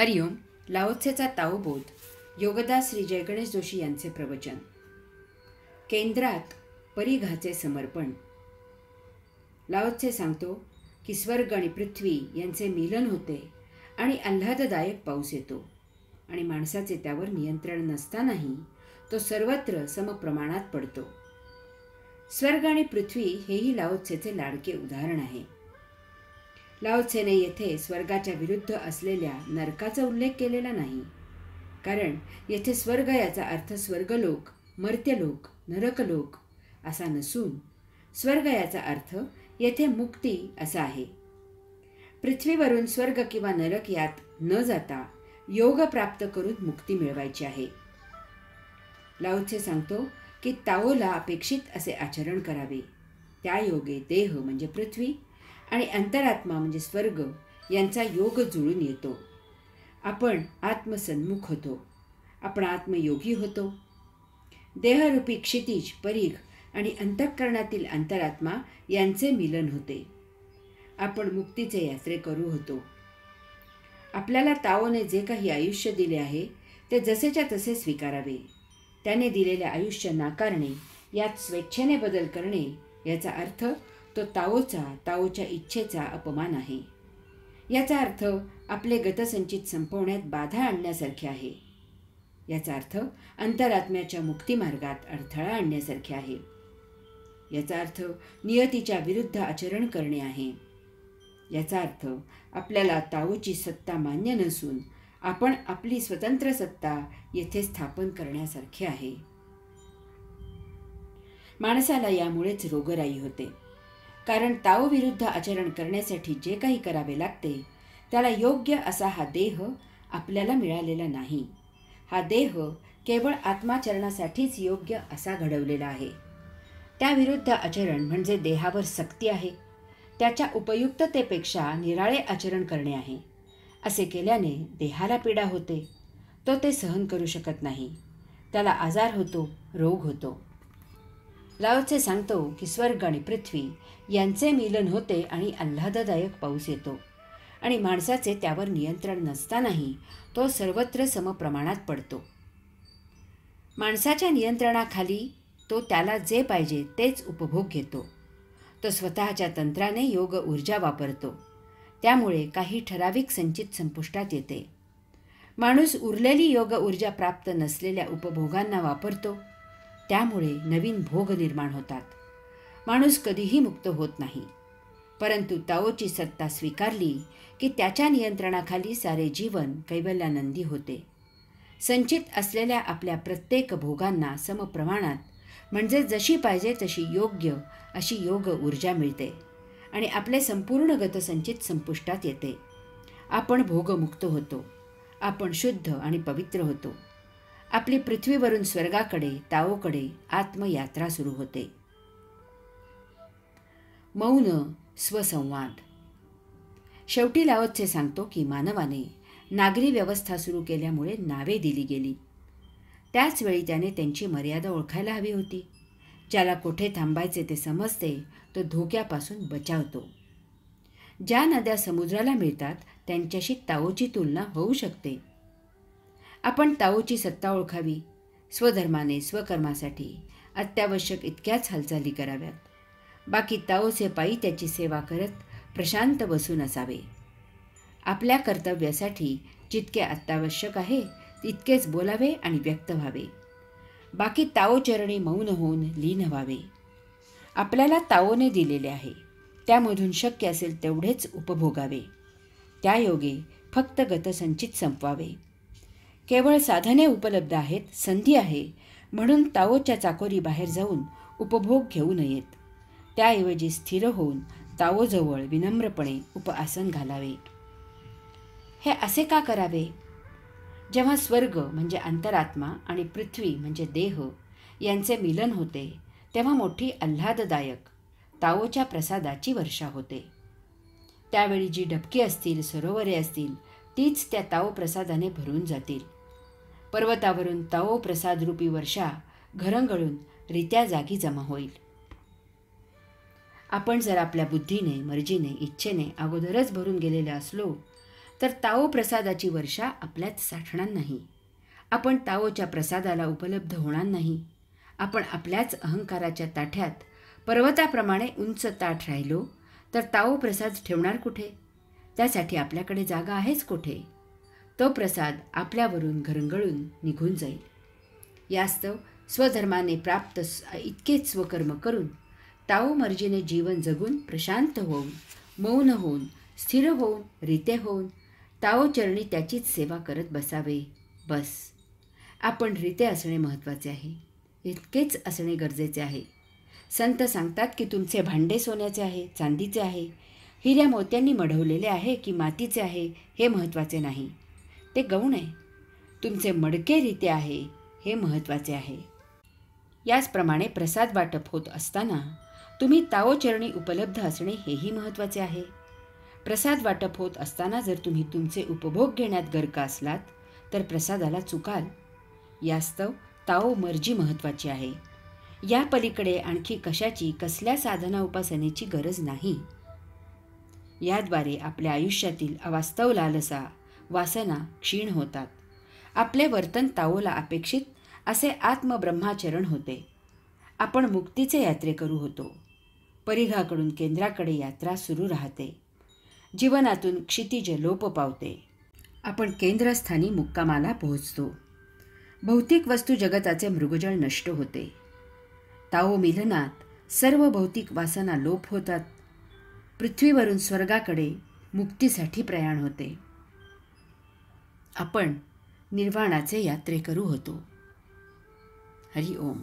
हरिओम. लाओत्सेचा ताओबोध योगदास श्री जयगणेश जोशी यांचे प्रवचन. केंद्रात परिघाचे समर्पण. लाओत्से सांगतो की स्वर्ग आणि पृथ्वी यांचे मिलन होते आणि आल्हाददायक पाऊस येतो आणि माणसाचे त्यावर नियंत्रण नसतानाही तो सर्वत्र समप्रमाणात पडतो. स्वर्ग आणि पृथ्वी हेही लाओत्सेचे लाडके उदाहरण आहे. लाओत्सेने येथे स्वर्गाच्या विरुद्ध असलेल्या नरकाचा उल्लेख केलेला नाही, कारण येथे स्वर्ग याचा अर्थ स्वर्गलोक, मर्त्यलोक, नरकलोक असा नसून स्वर्ग याचा अर्थ येथे मुक्ती असा आहे. पृथ्वीवरून स्वर्ग किंवा नरक यात न जाता योग प्राप्त करून मुक्ती मिळवायची आहे. लाओत्से सांगतो की ताओला अपेक्षित असे आचरण करावे. त्या योगे देह म्हणजे पृथ्वी आणि अंतरात्मा म्हणजे स्वर्ग यांचा योग जुळून येतो. आपण आत्मसन्मुख होतो, आपण आत्मयोगी होतो. देहरूपी क्षितिज, परिघ आणि अंतःकरणातील अंतरात्मा यांचे मिलन होते. आपण मुक्तीचे यात्रेकरू होतो. आपल्याला ताओने जे काही आयुष्य दिले आहे ते जसेच्या तसे स्वीकारावे. त्याने दिलेले आयुष्य नाकारणे, यात स्वेच्छेने बदल करणे याचा अर्थ तो ताओच्या इच्छेचा अपमान आहे. याचा अर्थ आपले गतसंचित संपवण्यात बाधा आणण्यासारखे आहे. याचा अर्थ अंतरात्म्याच्या मुक्तिमार्गात अडथळा आणण्यासारखे आहे. याचा अर्थ नियतीच्या विरुद्ध आचरण करणे आहे. याचा अर्थ आपल्याला ताओची सत्ता मान्य नसून आपण आपली स्वतंत्र सत्ता येथे स्थापन करण्यासारखे आहे. माणसाला यामुळेच रोगराई होते, कारण ताओ विरुद्ध आचरण करण्यासाठी जे काही करावे लागते त्याला योग्य असा हा देह आपल्याला मिळालेला नाही. हा देह केवळ आत्माचरणासाठीच योग्य असा घडवलेला आहे. त्याविरुद्ध आचरण म्हणजे देहावर सक्ती आहे. त्याच्या उपयुक्ततेपेक्षा निराळे आचरण करणे आहे. असे केल्याने देहाला पीडा होते. तो ते सहन करू शकत नाही. त्याला आजार होतो, रोग होतो. लाओत्से सांगतो की स्वर्ग आणि पृथ्वी यांचे मिलन होते आणि आल्हाददायक पाऊस येतो आणि माणसाचे त्यावर नियंत्रण नसतानाही तो सर्वत्र समप्रमाणात पडतो. माणसाच्या नियंत्रणाखाली तो त्याला जे पाहिजे तेच उपभोग घेतो. तो स्वतःच्या तंत्राने योग ऊर्जा वापरतो. त्यामुळे काही ठराविक संचित संपुष्टात येते. माणूस उरलेली योग ऊर्जा प्राप्त नसलेल्या उपभोगांना वापरतो. त्यामुळे नवीन भोग निर्माण होतात. माणूस कधीही मुक्त होत नाही. परंतु ताओची सत्ता स्वीकारली की त्याच्या नियंत्रणाखाली सारे जीवन कैवल्यानंदी होते. संचित असलेल्या आपल्या प्रत्येक भोगांना समप्रमाणात म्हणजे जशी पाहिजे तशी योग्य अशी योग ऊर्जा मिळते आणि आपले संपूर्ण गतसंचित संपुष्टात येते. आपण भोगमुक्त होतो. आपण शुद्ध आणि पवित्र होतो. आपली पृथ्वीवरून स्वर्गाकडे, ताओकडे आत्मयात्रा सुरू होते. मौन स्वसंवाद. शेवटी लाओत्से सांगतो की मानवाने नागरी व्यवस्था सुरू केल्यामुळे नावे दिली गेली. त्याच वेळी त्याने त्यांची मर्यादा ओळखायला हवी होती. ज्याला कोठे थांबायचे ते समजते तो धोक्यापासून बचावतो. ज्या नद्या समुद्राला मिळतात त्यांच्याशी ताओची तुलना होऊ शकते. आपण ताओची सत्ता ओळखावी. स्वधर्माने स्वकर्मासाठी अत्यावश्यक इतक्याच हालचाली कराव्यात. बाकी ताओचे पायी त्याची सेवा करत प्रशांत बसून असावे. आपल्या कर्तव्यासाठी जितके अत्यावश्यक आहे तितकेच बोलावे आणि व्यक्त व्हावे. बाकी ताओचरणी मौन होऊन लीन व्हावे. आपल्याला ताओने दिलेले आहे, त्यामधून शक्य असेल तेवढेच उपभोगावे. त्यायोगे फक्त गतसंचित संपवावे. केवळ साधने उपलब्ध आहेत, संधी आहे म्हणून ताओच्या चाकोरी बाहेर जाऊन उपभोग घेऊ नयेत. त्याऐवजी स्थिर होऊन ताओजवळ विनम्रपणे उपआसन घालावे. हे असे का करावे? जेव्हा स्वर्ग म्हणजे अंतरात्मा आणि पृथ्वी म्हणजे देह यांचे मिलन होते तेव्हा मोठी आल्हाददायक ताओच्या प्रसादाची वर्षा होते. त्यावेळी जी डबकी असतील, सरोवरे असतील तीच त्या ताओ प्रसादाने भरून जातील. पर्वतावरून ताओ प्रसादरूपी वर्षा घरंगळून रित्या जागी जमा होईल. आपण जर आपल्या बुद्धीने, मर्जीने, इच्छेने अगोदरच भरून गेलेले असलो तर ताओ प्रसादाची वर्षा आपल्यात साठणार नाही. आपण ताओच्या प्रसादाला उपलब्ध होणार नाही. आपण आपल्याच अहंकाराच्या ताठ्यात पर्वताप्रमाणे उंच ताठ राहिलो तर ताओ प्रसाद ठेवणार कुठे? त्यासाठी आपल्याकडे जागा आहेच कुठे? तो प्रसाद आपल्यावरून घरंगळून निघून जाईल. यास्तव स्वधर्माने प्राप्त इतकेच स्वकर्म करून ताओ मर्जीने जीवन जगून प्रशांत होऊन मौन होऊन स्थिर होऊन रिते होऊन ताओ चरणी त्याचीच सेवा करत बसावे. बस. आपण रिते असणे महत्त्वाचे आहे. इतकेच असणे गरजेचे आहे. संत सांगतात की तुमचे भांडे सोन्याचे आहे, चांदीचे आहे, हिऱ्या मोत्यांनी मढवलेले आहे की मातीचे आहे हे महत्त्वाचे नाही. ते गौण आहे. तुमचे मडके रिते आहे हे महत्त्वाचे आहे. याचप्रमाणे प्रसाद वाटप होत असताना तुम्ही ताओ चरणी उपलब्ध असणे हेही महत्त्वाचे आहे. प्रसाद वाटप होत असताना जर तुम्ही तुमचे उपभोग घेण्यात गर्क असलात तर प्रसादाला चुकाल. यास्तव ताओ मर्जी महत्त्वाची आहे. या पलीकडे आणखी कशाची कसल्या साधना उपासनेची गरज नाही. याद्वारे आपल्या आयुष्यातील अवास्तव लालसा वासना क्षीण होतात. आपले वर्तन ताओला अपेक्षित असे आत्मब्रह्माचरण होते. आपण मुक्तीचे यात्रेकरू होतो. परिघाकडून केंद्राकडे यात्रा सुरू राहते. जीवनातून क्षितिज लोप पावते. आपण केंद्रस्थानी मुक्कामाला पोहोचतो. भौतिक वस्तू जगताचे मृगजळ नष्ट होते. ताओ मिलनात सर्व भौतिक वासना लोप होतात. पृथ्वीवरून स्वर्गाकडे मुक्तीसाठी प्रयाण होते. आपण निर्वाणाचे यात्रेकरू होतो. हरि ओम.